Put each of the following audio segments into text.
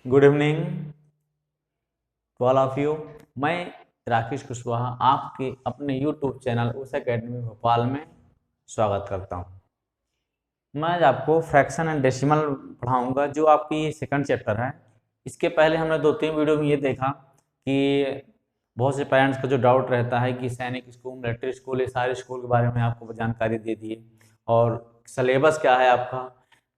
Good evening to all of you. मैं राकेश कुशवाहा आपके अपने यूट्यूब चैनल उस एकेडमी भोपाल में स्वागत करता हूं। मैं आज आपको फ्रैक्शन एंड डेसिमल पढ़ाऊंगा जो आपकी सेकंड चैप्टर है। इसके पहले हमने 2-3 वीडियो में ये देखा कि बहुत से पेरेंट्स का जो डाउट रहता है कि सैनिक स्कूल, मिलिट्री स्कूल, ये सारे स्कूल के बारे में आपको जानकारी दे दी और सिलेबस क्या है आपका।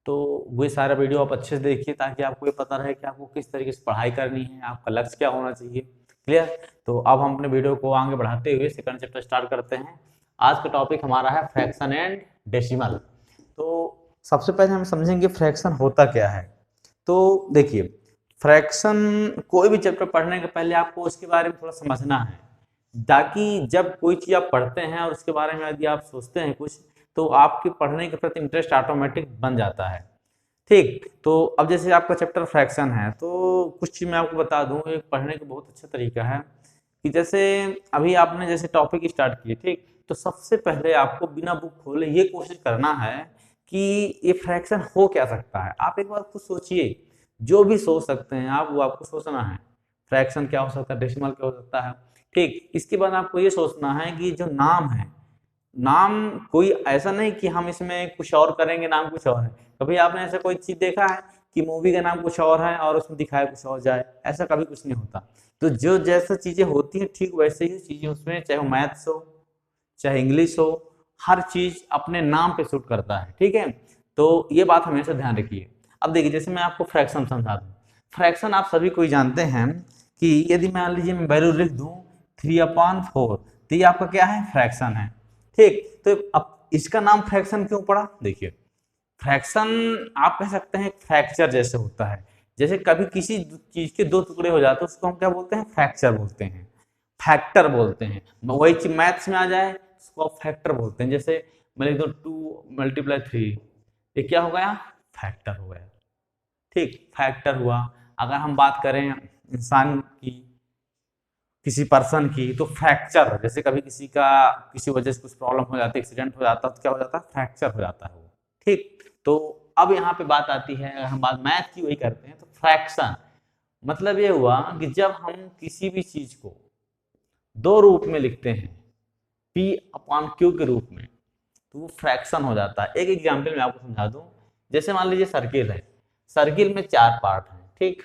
तो वो सारा वीडियो आप अच्छे से देखिए ताकि आपको ये पता रहे कि आपको किस तरीके से पढ़ाई करनी है, आपका लक्ष्य क्या होना चाहिए। क्लियर? तो अब हम अपने वीडियो को आगे बढ़ाते हुए सेकंड चैप्टर स्टार्ट करते हैं। आज का टॉपिक हमारा है फ्रैक्शन एंड डेसिमल। तो सबसे पहले हम समझेंगे फ्रैक्शन होता क्या है। तो देखिए, फ्रैक्शन कोई भी चैप्टर पढ़ने के पहले आपको उसके बारे में थोड़ा समझना है, ताकि जब कोई चीज़ आप पढ़ते हैं और उसके बारे में यदि आप सोचते हैं कुछ, तो आपके पढ़ने के प्रति इंटरेस्ट ऑटोमेटिक बन जाता है। ठीक, तो अब जैसे आपका चैप्टर फ्रैक्शन है तो कुछ चीज़ मैं आपको बता दूं, एक पढ़ने का बहुत अच्छा तरीका है कि जैसे अभी आपने जैसे टॉपिक स्टार्ट किए, ठीक, तो सबसे पहले आपको बिना बुक खोले ये कोशिश करना है कि ये फ्रैक्शन हो क्या सकता है। आप एक बार खुद सोचिए, जो भी सोच सकते हैं आप, वो आपको सोचना है। फ्रैक्शन क्या हो सकता है, डेसिमल क्या हो सकता है। ठीक, इसके बाद आपको ये सोचना है कि जो नाम है, नाम कोई ऐसा नहीं कि हम इसमें कुछ और करेंगे, नाम कुछ और है। कभी आपने ऐसा कोई चीज देखा है कि मूवी का नाम कुछ और है और उसमें दिखाया कुछ और जाए? ऐसा कभी कुछ नहीं होता। तो जो जैसा चीजें होती हैं ठीक वैसे ही चीजें उसमें, चाहे वो मैथ्स हो चाहे इंग्लिश हो, हर चीज अपने नाम पे सूट करता है। ठीक है, तो ये बात हमेशा ध्यान रखिए। अब देखिए, जैसे मैं आपको फ्रैक्शन समझा दूं। फ्रैक्शन आप सभी कोई जानते हैं कि यदि मान लीजिए मैं वैल्यू लिख दूं 3/4, तो ये आपका क्या है, फ्रैक्शन है। ठीक, तो अब इसका नाम फ्रैक्शन क्यों पड़ा? देखिए, फ्रैक्शन आप कह सकते हैं फ्रैक्चर जैसे होता है। जैसे कभी किसी चीज के दो टुकड़े हो जाते हैं, उसको हम क्या बोलते हैं, फ्रैक्चर बोलते हैं, फैक्टर बोलते हैं। वही चीज मैथ्स में आ जाए उसको आप फैक्टर बोलते हैं। जैसे मैं लिख दूं 2 × 3, ये क्या हो गया, फैक्टर हो गया। ठीक, फैक्टर हुआ। अगर हम बात करें इंसान की, किसी पर्सन की, तो फ्रैक्चर, जैसे कभी किसी का किसी वजह से कुछ प्रॉब्लम हो जाती है, एक्सीडेंट हो जाता है, तो क्या हो जाता है, फ्रैक्चर हो जाता है वो। ठीक, तो अब यहाँ पे बात आती है, अगर हम बात मैथ की वही करते हैं, तो फ्रैक्शन मतलब ये हुआ कि जब हम किसी भी चीज को दो रूप में लिखते हैं, P/Q के रूप में, तो वो फ्रैक्शन हो जाता है। एक एग्जाम्पल मैं आपको समझा दूं। जैसे मान लीजिए सर्किल है, सर्किल में 4 पार्ट हैं। ठीक,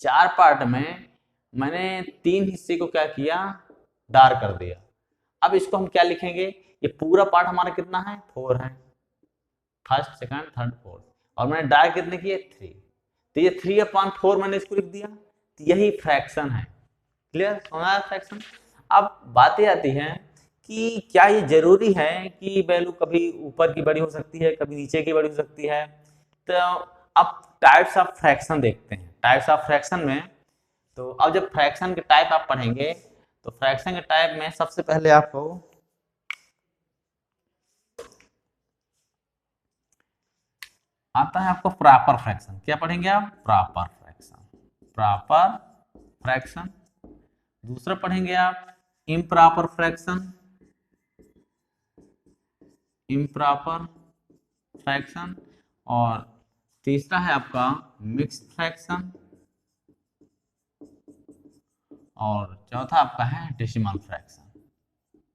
4 पार्ट में मैंने 3 हिस्से को क्या किया, डार्क कर दिया। अब इसको हम क्या लिखेंगे, ये पूरा पार्ट हमारा कितना है, 4 है, फर्स्ट सेकंड थर्ड फोर्थ, और मैंने डार्क कितने किए, 3। तो ये 3/4 मैंने इसको लिख दिया, तो यही फ्रैक्शन है। क्लियर, समझा फ्रैक्शन? अब बातें आती हैं कि क्या ये जरूरी है कि वैल्यू कभी ऊपर की बड़ी हो सकती है, कभी नीचे की बड़ी हो सकती है। तो अब टाइप्स ऑफ फ्रैक्शन देखते हैं। टाइप्स ऑफ फ्रैक्शन में, तो अब जब फ्रैक्शन के टाइप आप पढ़ेंगे, तो फ्रैक्शन के टाइप में सबसे पहले आपको आता है आपको प्रॉपर फ्रैक्शन। क्या पढ़ेंगे आप, प्रॉपर फ्रैक्शन, प्रॉपर फ्रैक्शन। दूसरा पढ़ेंगे आप इम्प्रॉपर फ्रैक्शन, इम्प्रॉपर फ्रैक्शन। और तीसरा है आपका मिक्स्ड फ्रैक्शन, और चौथा आपका है डेसिमल फ्रैक्शन,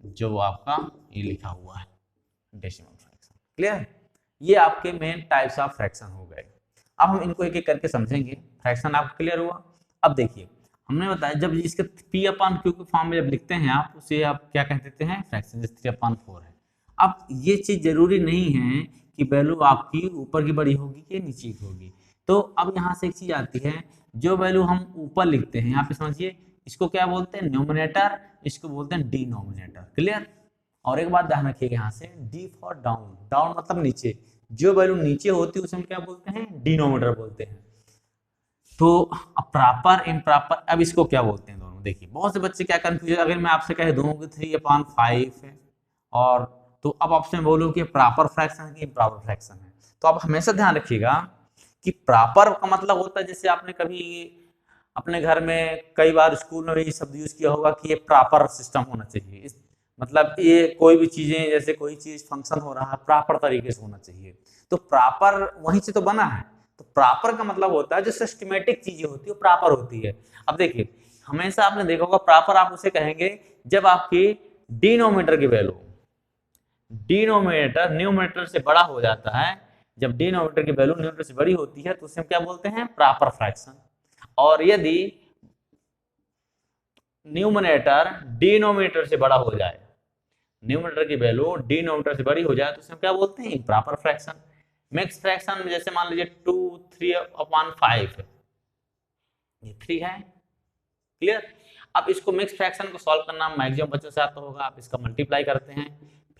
जो आपका ये लिखा हुआ है, डेसिमल फ्रैक्शन। क्लियर? ये आपके मेन टाइप्स ऑफ फ्रैक्शन हो गए। अब हम इनको एक एक करके समझेंगे। फ्रैक्शन आपको क्लियर हुआ? अब देखिए, हमने बताया जब इसके P/Q के फॉर्म में जब लिखते हैं आप, उसे आप क्या कह देते हैं, फ्रैक्शन। जैसे 3/4 है। अब ये चीज जरूरी नहीं है कि वैल्यू आपकी ऊपर की बड़ी होगी कि नीचे की होगी। तो अब यहाँ से एक चीज आती है, जो वैल्यू हम ऊपर लिखते हैं, यहाँ पे समझिए, इसको क्या बोलते हैं, न्यूमरेटर, इसको बोलते हैं डिनोमिनेटर। क्लियर? और एक बात ध्यान रखिएगा, यहाँ से डी फॉर डाउन, डाउन मतलब नीचे। जो वैल्यू नीचे होती है उसे हम क्या बोलते हैं, डिनोमिनेटर बोलते हैं। तो अब प्रॉपर इम्प्रॉपर, अब इसको क्या बोलते हैं दोनों? देखिए, बहुत से बच्चे क्या कंफ्यूजन, अगर मैं आपसे कह दूं कि 3/5 है, और तो अब आपसे बोलूं कि प्रॉपर फ्रैक्शन है कि इम्प्रॉपर फ्रैक्शन है, तो आप हमेशा ध्यान रखिएगा कि प्रॉपर का मतलब होता है, जैसे आपने कभी अपने घर में कई बार स्कूल में भी शब्द यूज किया होगा कि ये प्रॉपर सिस्टम होना चाहिए। मतलब ये कोई भी चीजें, जैसे कोई चीज फंक्शन हो रहा है, प्रॉपर तरीके से होना चाहिए। तो प्रॉपर वहीं से तो बना है। तो प्रॉपर का मतलब होता है जो सिस्टमेटिक चीजें होती है वो प्रॉपर होती है। अब देखिए हमेशा आपने देखा होगा प्रॉपर आप उसे कहेंगे जब आपकी डिनोमिनेटर की वैल्यू डिनोमिनेटर न्यूमरेटर से बड़ा हो जाता है, जब डिनोमिनेटर की वैल्यू न्यूमरेटर से बड़ी होती है तो उसे हम क्या बोलते हैं प्रॉपर फ्रैक्शन। और यदि न्यूमरेटर डिनोमिनेटर से बड़ा हो जाए, न्यूमरेटर की वैल्यू डिनोमिनेटर से बड़ी हो जाए तो उसे हम क्या बोलते हैं इम्प्रॉपर फ्रैक्शन। मिक्स फ्रैक्शन में जैसे मान लीजिए 2 3/5 ये 3 है। क्लियर। अब इसको मिक्स फ्रैक्शन को सॉल्व करना मैक्सिमम बच्चों से आता होगा, आप इसका मल्टीप्लाई करते हैं।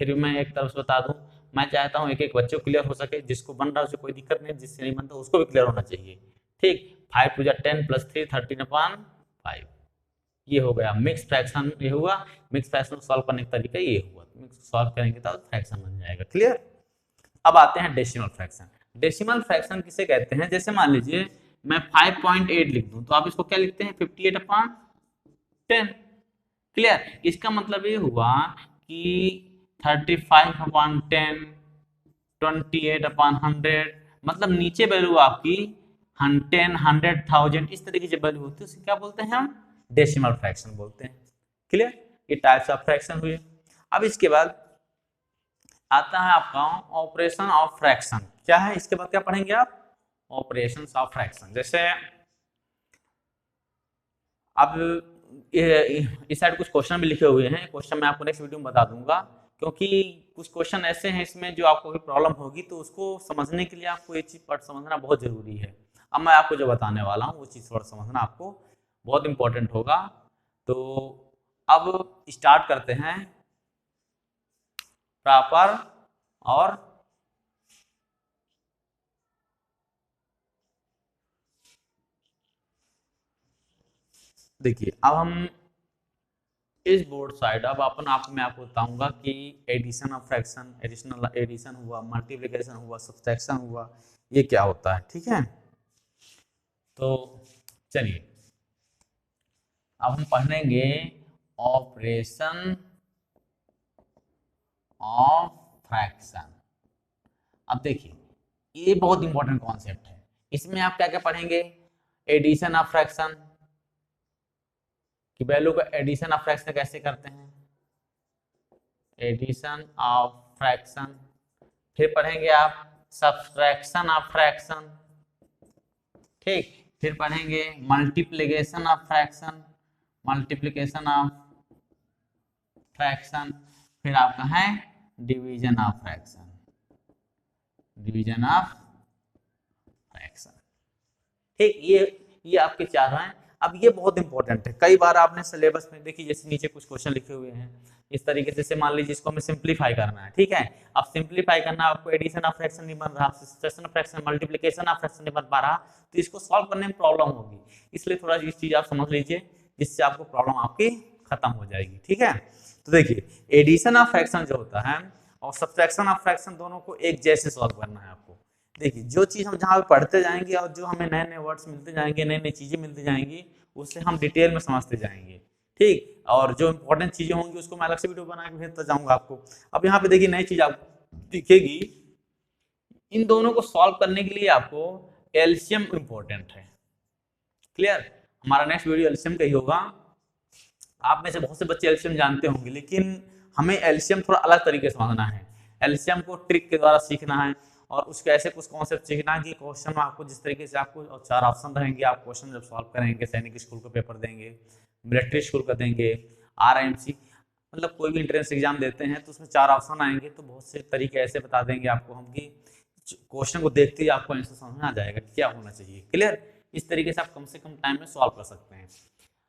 फिर मैं एक तरफ से बता दूं, मैं चाहता हूं एक एक बच्चों को क्लियर हो सके, जिसको बन रहा है उसे कोई दिक्कत नहीं, जिससे नहीं बनता उसको भी क्लियर होना चाहिए। ठीक, 5 2 10 + 3 13/5 ये हो गया मिक्स फ्रैक्शन। ये हुआ मिक्स फ्रैक्शन सॉल्व करने का तरीका ये हुआ, मिक्स सॉल्व करेंगे तो फ्रैक्शन बन जाएगा। क्लियर। अब आते हैं डेसिमल फ्रैक्शन। डेसिमल फ्रैक्शन किसे कहते हैं, जैसे मान लीजिए मैं 5.8 लिख दूं तो आप इसको क्या लिखते हैं 58/10। क्लियर। इसका मतलब ये हुआ कि 35/10 28/100 मतलब नीचे वैल्यू आपकी 10 100,000 इस तरीके से वैल्यू होती है उसे क्या बोलते हैं हम डेसिमल फ्रैक्शन बोलते हैं। क्लियर। ये टाइप्स ऑफ फ्रैक्शन हुए। अब इसके बाद आता है आपका ऑपरेशन ऑफ फ्रैक्शन। क्या है इसके बाद क्या पढ़ेंगे आप ऑपरेशन ऑफ फ्रैक्शन। जैसे अब इस साइड कुछ क्वेश्चन भी लिखे हुए हैं, क्वेश्चन मैं आपको नेक्स्ट वीडियो में बता दूंगा, क्योंकि कुछ क्वेश्चन ऐसे हैं इसमें जो आपको भी प्रॉब्लम होगी तो उसको समझने के लिए आपको ये चीज पढ़ समझना बहुत जरूरी है। अब मैं आपको जो बताने वाला हूँ वो चीज थोड़ा समझना आपको बहुत इंपॉर्टेंट होगा। तो अब स्टार्ट करते हैं प्रॉपर और देखिए अब हम इस बोर्ड साइड अब अपन आपको मैं आपको बताऊंगा कि addition of fraction, additional addition हुआ, मल्टीप्लिकेशन हुआ, सब्ट्रैक्शन हुआ, ये क्या होता है। ठीक है, तो चलिए अब हम पढ़ेंगे ऑपरेशन ऑफ फ्रैक्शन। अब देखिए ये बहुत इंपॉर्टेंट कॉन्सेप्ट है, इसमें आप क्या क्या पढ़ेंगे एडिशन ऑफ फ्रैक्शन कि वैल्यू का एडिशन ऑफ फ्रैक्शन कैसे करते हैं, एडिशन ऑफ फ्रैक्शन। फिर पढ़ेंगे आप सब्ट्रैक्शन ऑफ फ्रैक्शन। ठीक, फिर पढ़ेंगे multiplication of fraction, multiplication of fraction. फिर आपका है division of fraction, division of fraction. ठीक, ये आपके चार हैं। अब ये बहुत इंपॉर्टेंट है, कई बार आपने सिलेबस में देखिए जैसे नीचे कुछ क्वेश्चन लिखे हुए हैं इस तरीके से, मान लीजिए इसको हमें सिंपलीफाई करना है। ठीक है, अब सिंपलीफाई करना आपको एडिशन ऑफ फ्रैक्शन नहीं बन रहा, subtraction of fraction, multiplication of fraction नहीं बन पा रहा, तो इसको सॉल्व करने में प्रॉब्लम होगी। इसलिए थोड़ा इस चीज आप समझ लीजिए जिससे आपको प्रॉब्लम आपकी खत्म हो जाएगी। ठीक है, तो देखिए एडिशन ऑफ फ्रैक्शन जो होता है और सब्ट्रैक्शन ऑफ फ्रैक्शन दोनों को एक जैसे सॉल्व करना है आपको। देखिए जो चीज हम जहाँ पे पढ़ते जाएंगे और जो हमें नए नए वर्ड्स मिलते जाएंगे, नई नई चीजें मिलती जाएंगी, उससे हम डिटेल में समझते जाएंगे। ठीक, और जो इंपॉर्टेंट चीजें होंगी उसको मैं अलग से वीडियो बना के भेजता जाऊंगा आपको। अब यहाँ पे देखिए नई चीज आपको दिखेगी, इन दोनों को सॉल्व करने के लिए आपको एलसीएम इंपॉर्टेंट है। क्लियर, हमारा नेक्स्ट वीडियो एलसीएम का ही होगा। आप में से बहुत से बच्चे एलसीएम जानते होंगे, लेकिन हमें एलसीएम थोड़ा अलग तरीके से समझना है। एलसीएम को ट्रिक के द्वारा सीखना है और उसके ऐसे कुछ कॉन्सेप्ट सीखना कि क्वेश्चन में आपको जिस तरीके से आपको 4 ऑप्शन रहेंगे, आप क्वेश्चन जब सॉल्व करेंगे, सैनिक स्कूल का पेपर देंगे, मिलिट्री स्कूल का देंगे, आरएमसी मतलब कोई भी एंट्रेंस एग्जाम देते हैं तो उसमें 4 ऑप्शन आएंगे, तो बहुत से तरीके ऐसे बता देंगे आपको हम कि क्वेश्चन को देखते ही आपको आंसर समझ में आ जाएगा क्या होना चाहिए। क्लियर, इस तरीके से आप कम से कम टाइम में सॉल्व कर सकते हैं।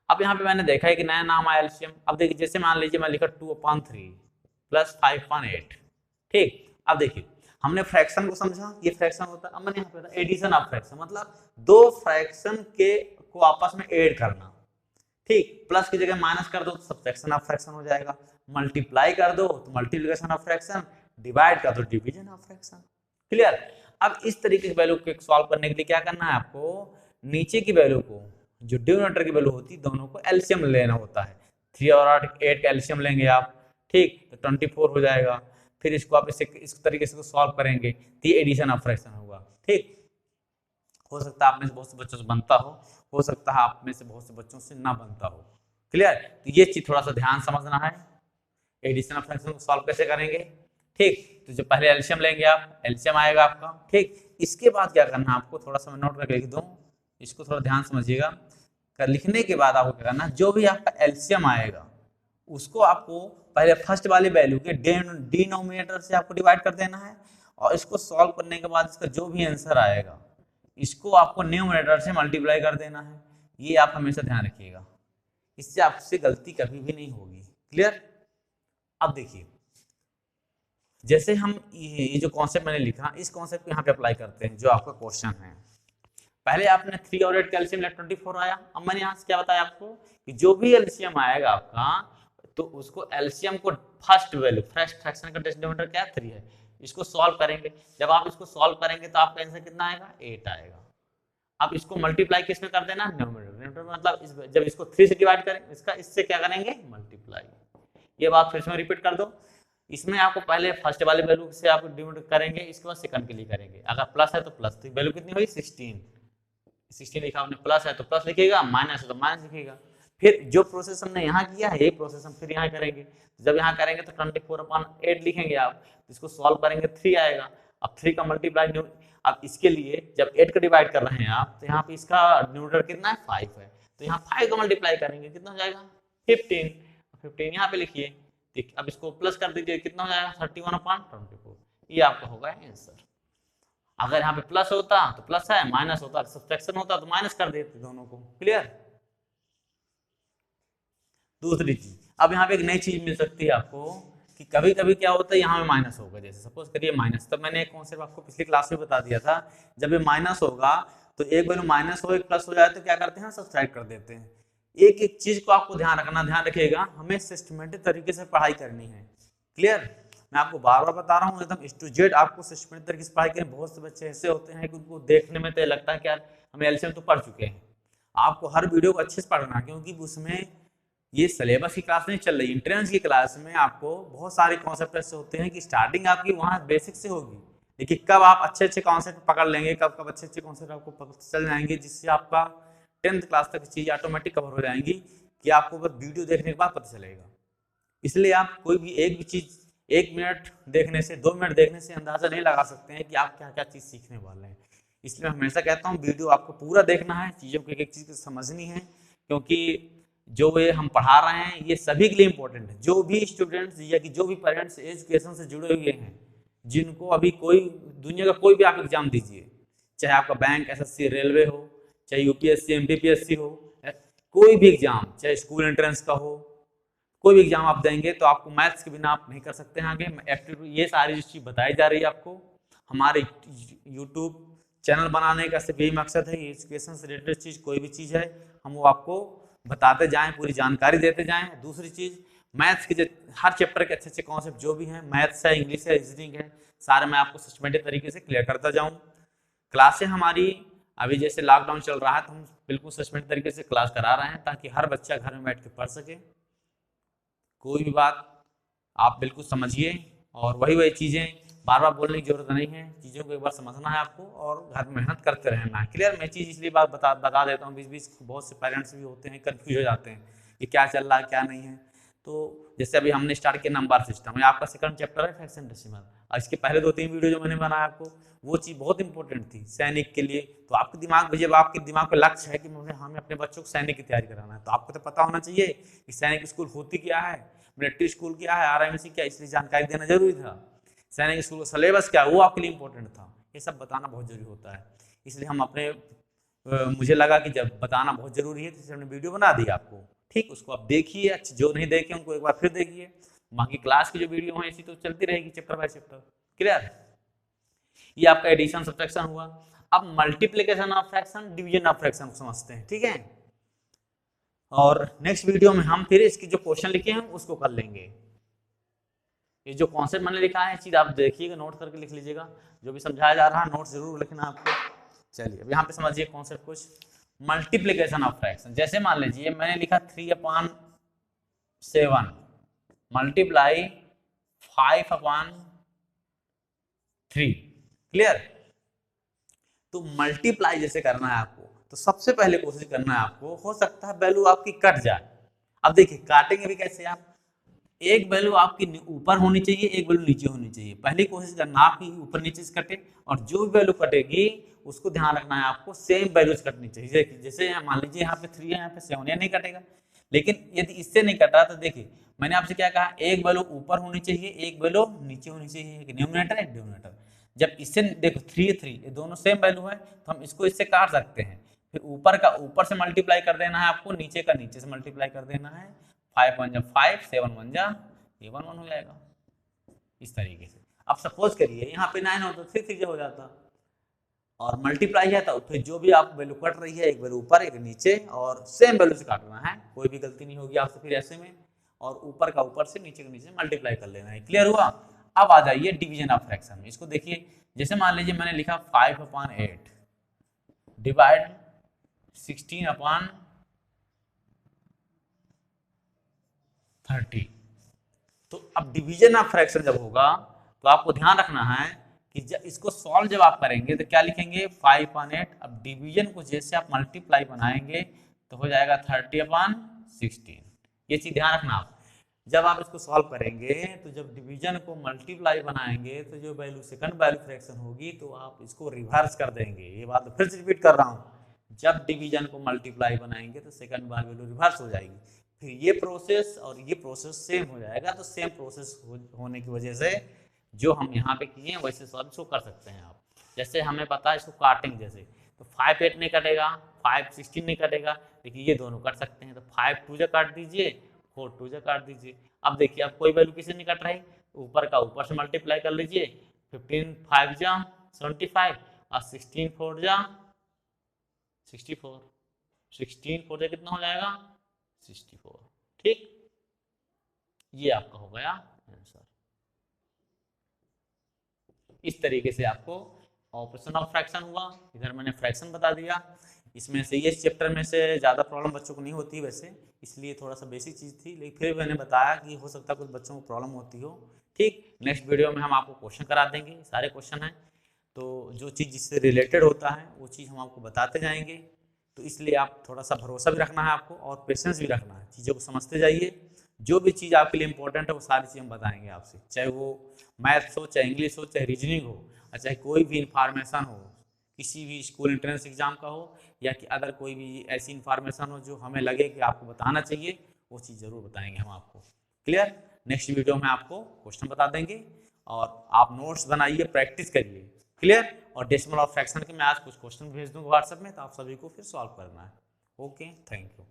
अब यहाँ पे मैंने देखा है कि नया नाम आया एलसीएम। अब देखिए जैसे मान लीजिए मैं लिखा 2/3 + 5/8। ठीक, अब देखिए हमने फ्रैक्शन को समझा, ये फ्रैक्शन होता है। अब मैंने यहाँ पे एडिशन ऑफ फ्रैक्शन मतलब दो फ्रैक्शन के को आपस में ऐड करना। ठीक, प्लस की जगह माइनस कर दो तो सब्ट्रैक्शन ऑफ फ्रैक्शन हो जाएगा, मल्टीप्लाई कर दो तो मल्टीप्लिकेशन ऑफ फ्रैक्शन, डिवाइड कर दो डिवीजन ऑफ फ्रैक्शन। क्लियर। अब इस तरीके की वैल्यू को सॉल्व करने के लिए क्या करना है आपको, नीचे की वैल्यू को जो डिनोमिनेटर की वैल्यू होती है दोनों को एलसीएम लेना होता है। 3 और 8 का एलसीएम लेंगे आप, ठीक, तो 24 हो जाएगा। फिर इसको आप इस तरीके से सॉल्व करेंगे तो ये एडिशन ऑफ फ्रैक्शन होगा। ठीक, हो सकता है आप में से बहुत से बच्चों से बनता हो सकता है आप में से बहुत से बच्चों से ना बनता हो। क्लियर? तो ये चीज थोड़ा सा ध्यान समझना है। एडिशन फ्रैक्शन को सॉल्व कैसे करेंगे, ठीक? तो जो पहले एलसीएम लेंगे आप, एलसीएम आएगा आपका, ठीक? इसके बाद क्या करना है आपको, थोड़ा सा मैं नोट करके लिख दूं, इसको थोड़ा ध्यान समझिएगा। लिखने के बाद आपको क्या करना, जो भी आपका एलसीएम आएगा उसको आपको पहले फर्स्ट वाली वैल्यू के डिनोमिनेटर से आपको डिवाइड कर देना है, और इसको सॉल्व करने के बाद इसका जो भी आंसर आएगा इसको आपको न्यूमरेटर से मल्टीप्लाई कर देना है। ये आप हमेशा ध्यान रखिएगा, इससे आपसे गलती कभी भी नहीं होगी। क्लियर? अब देखिए, जैसे हम ये जो कॉन्सेप्ट मैंने लिखा, इस कॉन्सेप्ट को यहाँ पे अप्लाई करते हैं जो आपका क्वेश्चन है। पहले आपने 3 और 8 कैल्शियम 24 आया। अब मैंने यहाँ से क्या बताया आपको कि जो भी एलसीएम आएगा आपका, तो उसको एलसीएम को फर्स्ट वैल्यू, फर्स्ट फ्रैक्शन का डिनोमिनेटर क्या 3 है, इसको सॉल्व करेंगे। जब आप इसको सॉल्व करेंगे तो आपका आंसर कितना आएगा, 8 आएगा। अब इसको मल्टीप्लाई किसमें कर देना, न्यूमरेटर, मतलब जब इसको 3 से डिवाइड करेंगे, इसका इससे क्या करेंगे, मल्टीप्लाई। ये बात फिर से रिपीट कर दो। इसमें आपको पहले फर्स्ट वाले वैल्यू से आप डिवाइड करेंगे, इसके बाद सेकंड के लिए करेंगे। अगर प्लस है तो प्लस, तो वैल्यू कितनी हुई, 16 लिखा आपने, प्लस है तो प्लस लिखिएगा, माइनस है तो माइनस लिखिएगा। फिर जो प्रोसेस हमने यहाँ किया है, यही प्रोसेस हम फिर यहाँ करेंगे। जब यहाँ करेंगे तो 24/8 लिखेंगे आप, इसको सॉल्व करेंगे 3 आएगा। अब 3 का मल्टीप्लाई, अब इसके लिए जब 8 का डिवाइड कर रहे हैं आप, तो यहाँ पे इसका न्यूमरेटर कितना है, 5 है, तो यहाँ 5 का मल्टीप्लाई करेंगे, कितना हो जाएगा, 15 यहाँ पे लिखिए। ठीक, अब इसको प्लस कर दीजिए, कितना हो जाएगा, 31/24। ये आपका होगा आंसर। अगर यहाँ पे प्लस होता तो प्लस है, माइनस होता तो सब्ट्रैक्शन होता, तो माइनस कर देते दोनों को। क्लियर? दूसरी चीज, अब यहाँ पे एक नई चीज मिल सकती है आपको कि कभी कभी क्या होता है, यहाँ में माइनस होगा, जैसे सपोज करिए माइनस, तब मैंने एक कॉन्सेप्ट आपको पिछली क्लास में बता दिया था, जब ये माइनस होगा तो एक वैल्यू माइनस हो, एक प्लस हो जाए तो क्या करते हैं, सब्ट्रैक्ट कर देते हैं। एक एक चीज को आपको ध्यान रखना, ध्यान रखिएगा, हमें सिस्टमेटिक तरीके से पढ़ाई करनी है। क्लियर? मैं आपको बार बार बता रहा हूँ, एकदम A to Z आपको सिस्टमेटिक तरीके से पढ़ाई करें। बहुत से बच्चे ऐसे होते हैं कि उनको देखने में तो लगता है कि यार हम एलसीएम तो पढ़ चुके हैं। आपको हर वीडियो को अच्छे से पढ़ना, क्योंकि उसमें ये सिलेबस की क्लास नहीं चल रही, एंट्रेंस की क्लास में आपको बहुत सारे कॉन्सेप्ट ऐसे होते हैं कि स्टार्टिंग आपकी वहाँ बेसिक से होगी, लेकिन कब आप अच्छे अच्छे कॉन्सेप्ट पकड़ लेंगे, कब कब अच्छे अच्छे कॉन्सेप्ट आपको पता चल जाएंगे, जिससे आपका 10th क्लास तक चीज़ ऑटोमेटिक कवर हो जाएंगी, कि आपको बस वीडियो देखने के बाद पता चलेगा। इसलिए आप कोई भी एक भी चीज़ 1 मिनट देखने से, 2 मिनट देखने से अंदाजा नहीं लगा सकते हैं कि आप क्या क्या चीज़ सीखने वाले हैं। इसलिए मैं हमेशा कहता हूँ वीडियो आपको पूरा देखना है, चीज़ों को एक एक चीज़ समझनी है, क्योंकि जो ये हम पढ़ा रहे हैं ये सभी के लिए इम्पोर्टेंट है। जो भी स्टूडेंट्स या कि जो भी पेरेंट्स एजुकेशन से जुड़े हुए हैं, जिनको अभी कोई दुनिया का कोई भी आप एग्जाम दीजिए, चाहे आपका बैंक, एसएससी, रेलवे हो, चाहे यूपीएससी, एमपीपीएससी हो, कोई भी एग्जाम, चाहे स्कूल एंट्रेंस का हो, कोई भी एग्जाम आप देंगे तो आपको मैथ्स के बिना आप नहीं कर सकते हैं आगे। एप्टीट्यूड, ये सारी चीज़ बताई जा रही है आपको। हमारे यूट्यूब चैनल बनाने का सिर्फ यही मकसद है, एजुकेशन से रिलेटेड चीज़ कोई भी चीज़ है हम वो आपको बताते जाएं, पूरी जानकारी देते जाएं। दूसरी चीज़, मैथ्स के हर चैप्टर के अच्छे अच्छे कॉन्सेप्ट जो भी हैं, मैथ्स है, इंग्लिश है, रीजनिंग है, सारे मैं आपको सिस्टमेटिक तरीके से क्लियर करता जाऊँ। क्लासें हमारी अभी जैसे लॉकडाउन चल रहा है तो हम बिल्कुल सिस्टमेटिक तरीके से क्लास करा रहे हैं, ताकि हर बच्चा घर में बैठ के पढ़ सके। कोई भी बात आप बिल्कुल समझिए, और वही चीज़ें बार बार बोलने की जरूरत नहीं है, चीज़ों को एक बार समझना है आपको और घर में मेहनत करते रहना है। क्लियर? मैं चीज़ इसलिए बात बता देता हूँ, बीच बीच बहुत से पेरेंट्स भी होते हैं कंफ्यूज हो जाते हैं कि क्या चल रहा है क्या नहीं है। तो जैसे अभी हमने स्टार्ट किया नंबर सिस्टम, आपका सेकंड चैप्टर है फ्रैक्शन डेसिमल, और इसके पहले 2-3 वीडियो जो मैंने बनाया आपको, वो चीज़ बहुत इंपॉर्टेंट थी सैनिक के लिए। तो आपके दिमाग में, जब आपके दिमाग का लक्ष्य है कि हमें अपने बच्चों को सैनिक की तैयारी कराना है, तो आपको तो पता होना चाहिए कि सैनिक स्कूल होती क्या है, मिलिट्री स्कूल क्या है, आरएमसी क्या, इसलिए जानकारी देना जरूरी था। सैनिक स्कूल का सिलेबस क्या है वो आपके लिए इंपॉर्टेंट था, ये सब बताना बहुत जरूरी होता है। इसलिए हम अपने मुझे लगा कि जब बताना बहुत जरूरी है तो हमने वीडियो बना दी आपको। ठीक, उसको आप देखिए, अच्छे जो नहीं देखे उनको एक बार फिर देखिए। बाकी क्लास की जो वीडियो है इसी तो चलती रहेगी चैप्टर बाय चैप्टर। क्लियर? ये आपका एडिशन सब्ट्रैक्शन हुआ। अब multiplication of fraction, division of fraction समझते हैं। ठीक है, और नेक्स्ट वीडियो में हम फिर इसकी जो क्वेश्चन लिखे हैं उसको कर लेंगे। ये जो कॉन्सेप्ट मैंने लिखा है चीज आप देखिएगा, नोट करके लिख लीजिएगा, जो भी समझाया जा रहा है नोट जरूर लिखना आपको। चलिए अब यहाँ पे समझिए कॉन्सेप्ट कुछ, मल्टीप्लिकेशन ऑफ फ्रैक्शन। जैसे मान लीजिए मैंने लिखा 3/7 मल्टीप्लाई 5/3। क्लियर? तो तो मल्टीप्लाई जैसे करना है आपको, तो सबसे पहले कोशिश करना है आपको, हो सकता है वैल्यू आपकी कट जाए। अब देखिए काटेंगे भी कैसे आप, एक वैल्यू आपकी ऊपर होनी चाहिए, एक वैल्यू नीचे होनी चाहिए। पहली कोशिश करना आपकी ऊपर नीचे से कटे, और जो भी वैल्यू कटेगी उसको ध्यान रखना है आपको सेम वैल्यूज कटनी चाहिए। जैसे मान लीजिए यहाँ पे 3 है, यहाँ पे 7 है, नहीं कटेगा। लेकिन यदि इससे नहीं कट रहा तो देखिए मैंने आपसे क्या कहा, एक वैल्यू ऊपर होनी चाहिए, एक वैल्यू नीचे होनी चाहिए, एक न्यूमरेटर एक डिनोमिनेटर। जब इससे देखो 3 3 ये दोनों सेम वैल्यू है तो हम इसको इससे काट सकते हैं। फिर ऊपर का ऊपर से मल्टीप्लाई कर देना है आपको, नीचे का नीचे से मल्टीप्लाई कर देना है। 5 1 जा 5, 7 1 जा, ये 1 1 हो जाएगा इस तरीके से। अब सपोज करिए यहाँ पे 9 होता 3 3 हो जाता, और मल्टीप्लाई है तो फिर जो भी आप वैल्यू कट रही है, एक वैल्यू ऊपर एक नीचे, और सेम वैल्यू से काटना है, कोई भी गलती नहीं होगी आपसे फिर ऐसे में। और ऊपर का ऊपर से नीचे का नीचे मल्टीप्लाई कर लेना है। क्लियर हुआ? अब आ जाइए डिवीजन ऑफ फ्रैक्शन में। इसको देखिए, जैसे मान लीजिए मैंने लिखा 5/8 डिवाइड 16/30। तो अब डिवीजन ऑफ फ्रैक्शन जब होगा तो आपको ध्यान रखना है कि जब इसको सॉल्व जब आप करेंगे तो क्या लिखेंगे 5/8। अब डिवीजन को जैसे आप मल्टीप्लाई बनाएंगे तो हो जाएगा 30/16। ये चीज ध्यान रखना आप, जब आप इसको सॉल्व करेंगे तो जब डिवीजन को मल्टीप्लाई बनाएंगे तो जो वैल्यू सेकंड वैल्यू फ्रैक्शन होगी तो आप इसको रिवर्स कर देंगे। ये बात फिर से रिपीट कर रहा हूँ, जब डिवीजन को मल्टीप्लाई बनाएंगे तो सेकंड बार वैल्यू रिवर्स हो जाएगी। फिर ये प्रोसेस और ये प्रोसेस सेम हो जाएगा। तो सेम प्रोसेस होने की वजह से जो हम यहाँ पे किए हैं वैसे सॉल्व इसको कर सकते हैं आप। जैसे हमें पता है इसको काटेंगे, जैसे तो 5 8 नहीं कटेगा, 5 16 नहीं कटेगा, लेकिन ये दोनों कट सकते हैं। तो 5 2 जा काट दीजिए, 4 2 जा काट दीजिए। अब देखिए अब कोई वैल्यू किसी नहीं कट रही, ऊपर का ऊपर से मल्टीप्लाई कर लीजिए। 15 5 जा 75 और 16 4 जा 64, 16 4 जा कितना हो जाएगा 64। ठीक, ये आपका हो गया आंसर। इस तरीके से आपको ऑपरेशन ऑफ फ्रैक्शन हुआ। इधर मैंने फ्रैक्शन बता दिया। इसमें से ये चैप्टर में से ज़्यादा प्रॉब्लम बच्चों को नहीं होती वैसे, इसलिए थोड़ा सा बेसिक चीज़ थी, लेकिन फिर मैंने बताया कि हो सकता है कुछ बच्चों को प्रॉब्लम होती हो। ठीक, नेक्स्ट वीडियो में हम आपको क्वेश्चन करा देंगे, सारे क्वेश्चन हैं, तो जो चीज़ जिससे रिलेटेड होता है वो चीज़ हम आपको बताते जाएंगे। तो इसलिए आप थोड़ा सा भरोसा भी रखना है आपको और पेशेंस भी रखना है, चीज़ों को समझते जाइए। जो भी चीज़ आपके लिए इंपॉर्टेंट है वो सारी चीज़ हम बताएंगे आपसे, चाहे वो मैथ्स हो, चाहे इंग्लिश हो, चाहे रीजनिंग हो, और चाहे कोई भी इंफॉर्मेशन हो, किसी भी स्कूल एंट्रेंस एग्जाम का हो, या कि अगर कोई भी ऐसी इंफॉर्मेशन हो जो हमें लगे कि आपको बताना चाहिए, वो चीज़ ज़रूर बताएंगे हम आपको। क्लियर? नेक्स्ट वीडियो में आपको क्वेश्चन बता देंगे और आप नोट्स बनाइए, प्रैक्टिस करिए। क्लियर? और डेसिमल ऑफ फ्रैक्शन के मैं आज कुछ क्वेश्चन भेज दूँगा व्हाट्सएप में, तो आप सभी को फिर सॉल्व करना है। Okay, thank you.